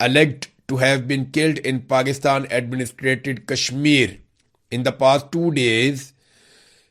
alleged to have been killed in Pakistan administrated Kashmir in the past 2 days.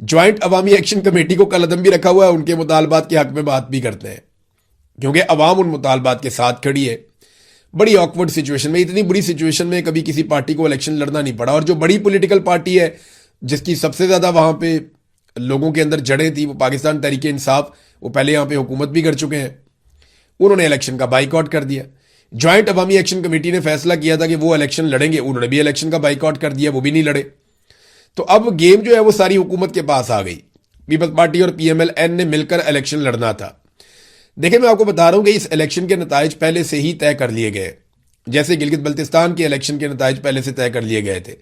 Joint Awami action committee को कलअदम भी रखा हुआ है, उनके मुतालबात के हक में बात भी करते हैं, क्योंकि अवाम उन मुतालबात के साथ खड़ी है। बड़ी ऑकवर्ड सिचुएशन में, इतनी बुरी सिचुएशन में कभी किसी पार्टी को इलेक्शन लड़ना नहीं पड़ा। और जो बड़ी पॉलिटिकल पार्टी है जिसकी सबसे ज़्यादा वहाँ पे लोगों के अंदर जड़ें थी, वो पाकिस्तान तहरीक इंसाफ, वो पहले यहाँ पे हुकूमत भी कर चुके हैं, उन्होंने इलेक्शन का बाइकआउट कर दिया। ज्वाइंट अवामी एक्शन कमेटी ने फैसला किया था कि वो इलेक्शन लड़ेंगे, उन्होंने भी इलेक्शन का बाइकआउट कर दिया, वो भी नहीं लड़े। तो अब गेम जो है वो सारी हुकूमत के पास आ गई। पीपल्स पार्टी और PMLN ने मिलकर इलेक्शन लड़ना था। देखिए, मैं आपको बता रहा हूं कि इस इलेक्शन के नताइज पहले से ही तय कर लिए गए, जैसे गिलगित बल्तिस्तान के इलेक्शन के नताइज पहले से तय कर लिए गए थे।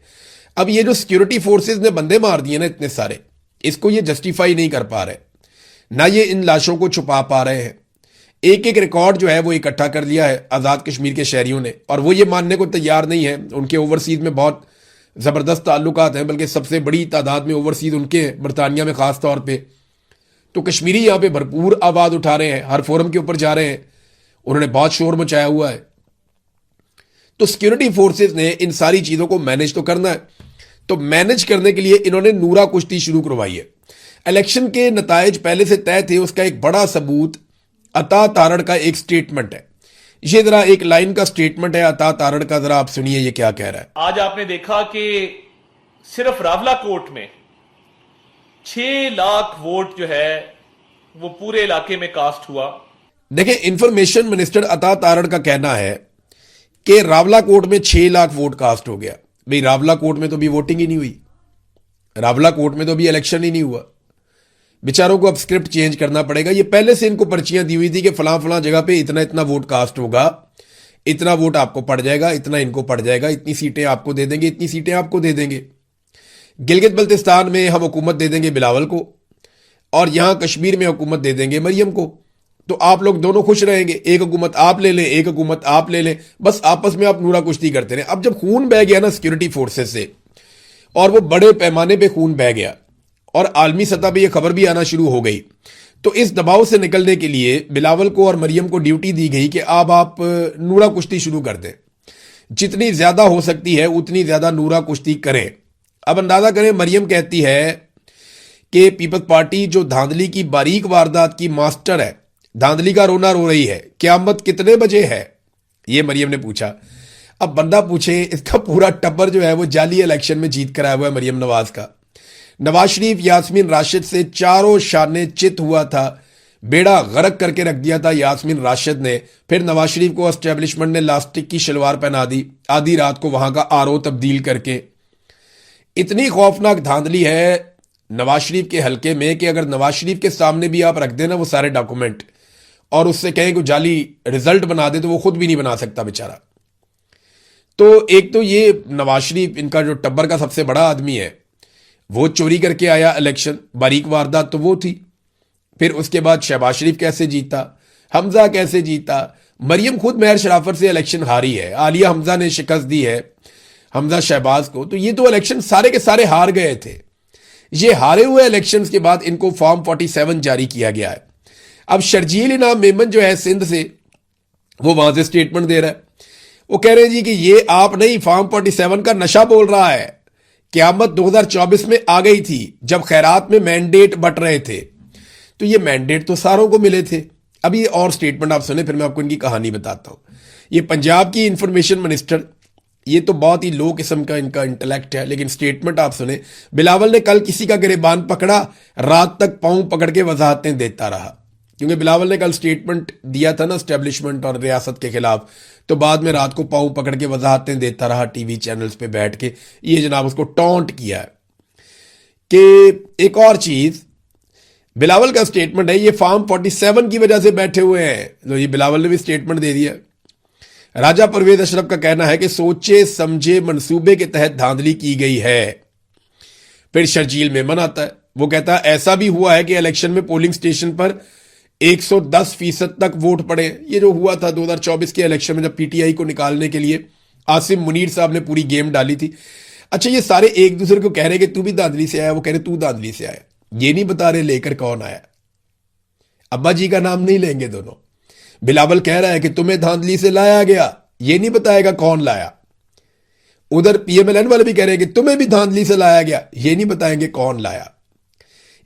अब ये जो सिक्योरिटी फोर्सेज ने बंदे मार दिए ना इतने सारे, इसको ये जस्टिफाई नहीं कर पा रहे, ना ये इन लाशों को छुपा पा रहे हैं। एक एक रिकॉर्ड जो है वो इकट्ठा कर लिया है आज़ाद कश्मीर के शहरियों ने, और वो ये मानने को तैयार नहीं है। उनके ओवरसीज में बहुत ज़बरदस्त ताल्लुकात हैं, बल्कि सबसे बड़ी तादाद में ओवरसीज उनके हैं, बरतानिया में ख़ास तौर पे। तो कश्मीरी यहाँ पे भरपूर आवाज़ उठा रहे हैं, हर फोरम के ऊपर जा रहे हैं, उन्होंने बहुत शोर मचाया हुआ है। तो सिक्योरिटी फोर्सेस ने इन सारी चीज़ों को मैनेज तो करना है, तो मैनेज करने के लिए इन्होंने नूरा कुश्ती शुरू करवाई है। इलेक्शन के नताइज पहले से तय थे, उसका एक बड़ा सबूत अता तारड़ का एक स्टेटमेंट है। ये जरा एक लाइन का स्टेटमेंट है अता तारड़ का, जरा आप सुनिए ये क्या कह रहा है। आज आपने देखा कि सिर्फ रावला कोट में 6 लाख वोट जो है वो पूरे इलाके में कास्ट हुआ। देखिए, इंफॉर्मेशन मिनिस्टर अता तारड़ का कहना है कि रावला कोट में 6 लाख वोट कास्ट हो गया। भाई, रावला कोट में तो भी वोटिंग ही नहीं हुई, रावला कोट में तो भी इलेक्शन ही नहीं हुआ। बेचारों को अब स्क्रिप्ट चेंज करना पड़ेगा। ये पहले से इनको पर्चियां दी हुई थी कि फलां फलां जगह पे इतना इतना वोट कास्ट होगा, इतना वोट आपको पड़ जाएगा, इतना इनको पड़ जाएगा, इतनी सीटें आपको दे देंगे, इतनी सीटें आपको दे देंगे। गिलगित बल्तिस्तान में हम हुकूमत दे देंगे बिलावल को, और यहां कश्मीर में हुकूमत दे देंगे मरियम को। तो आप लोग दोनों खुश रहेंगे, एक हुकूमत आप ले लें, एक हुकूमत आप ले लें, बस आपस में आप नूरा कुश्ती करते रहे। अब जब खून बह गया ना सिक्योरिटी फोर्सेस से, और वो बड़े पैमाने पे खून बह गया, और आलमी सतह पे ये खबर भी आना शुरू हो गई, तो इस दबाव से निकलने के लिए बिलावल को और मरियम को ड्यूटी दी गई कि अब आप नूरा कुश्ती शुरू कर दें, जितनी ज्यादा हो सकती है उतनी ज्यादा नूरा कुश्ती करें। अब अंदाजा करें, मरियम कहती है कि पीपल्स पार्टी जो धांधली की बारीक वारदात की मास्टर है, धांधली का रोना रो रही है, क़यामत कितने बजे है, ये मरियम ने पूछा। अब बंदा पूछे, इसका पूरा टब्बर जो है वो जाली इलेक्शन में जीत कर आया हुआ है मरियम नवाज का। नवाज शरीफ यास्मीन राशिद से चारों शाने चित हुआ था, बेड़ा गर्क करके रख दिया था यास्मीन राशिद ने। फिर नवाज शरीफ को एस्टेब्लिशमेंट ने लास्टिक की शलवार पहना दी, आधी रात को वहां का RO तब्दील करके। इतनी खौफनाक धांधली है नवाज शरीफ के हलके में कि अगर नवाज शरीफ के सामने भी आप रख देना वो सारे डॉक्यूमेंट, और उससे कहें कि जाली रिजल्ट बना दे, तो वो खुद भी नहीं बना सकता बेचारा। तो एक तो ये नवाज शरीफ इनका जो टब्बर का सबसे बड़ा आदमी है, वो चोरी करके आया इलेक्शन, बारीक वारदात तो वो थी। फिर उसके बाद शहबाज शरीफ कैसे जीता, हमजा कैसे जीता, मरियम खुद महर शराफत से इलेक्शन हारी है, आलिया हमजा ने शिकस्त दी है हमजा शहबाज को। तो ये तो इलेक्शन सारे के सारे हार गए थे। ये हारे हुए इलेक्शन के बाद इनको फॉर्म 47 जारी किया गया है। अब शर्जील इनाम मेमन जो है सिंध से, वो वहां से स्टेटमेंट दे रहा है, वो कह रहे हैं जी कि ये आप नहीं, फॉर्म 47 का नशा बोल रहा है। क़यामत 2024 में आ गई थी जब खैरात में मैंडेट बंट रहे थे, तो ये मैंडेट तो सारों को मिले थे। अब ये और स्टेटमेंट आप सुने, फिर मैं आपको इनकी कहानी बताता हूं। ये पंजाब की इंफॉर्मेशन मिनिस्टर, ये तो बहुत ही लो किस्म का इनका इंटेलेक्ट है, लेकिन स्टेटमेंट आप सुने। बिलावल ने कल किसी का गिरेबान पकड़ा, रात तक पांव पकड़ के वजाहतें देता रहा, क्योंकि बिलावल ने कल स्टेटमेंट दिया था ना एस्टेब्लिशमेंट और रियासत के खिलाफ, तो बाद में रात को पांव पकड़ के वजाहतें देता रहा टीवी चैनल्स पे बैठ के। ये जनाब उसको टॉन्ट किया है। कि एक और चीज, बिलावल का स्टेटमेंट है, ये फॉर्म 47 की वजह से बैठे हुए हैं। तो ये बिलावल ने भी स्टेटमेंट दे दिया। राजा परवेज अशरफ का कहना है कि सोचे समझे मंसूबे के तहत धांधली की गई है। फिर शर्जील मेमन आता है, वो कहता है ऐसा भी हुआ है कि इलेक्शन में पोलिंग स्टेशन पर 110% तक वोट पड़े। ये जो हुआ था 2024 के इलेक्शन में, जब PTI को निकालने के लिए आसिम मुनीर साहब ने पूरी गेम डाली थी। अच्छा, ये सारे एक दूसरे को कह रहे कि तू भी धांधली से आया, वो कह रहे तू धांधली से आया, ये नहीं बता रहे लेकर कौन आया। अब्बा जी का नाम नहीं लेंगे दोनों। बिलावल कह रहा है कि तुम्हें धांधली से लाया गया, ये नहीं बताएगा कौन लाया। उधर PMLN वाले भी कह रहे हैं कि तुम्हें भी धांधली से लाया गया, ये नहीं बताएंगे कौन लाया।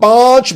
5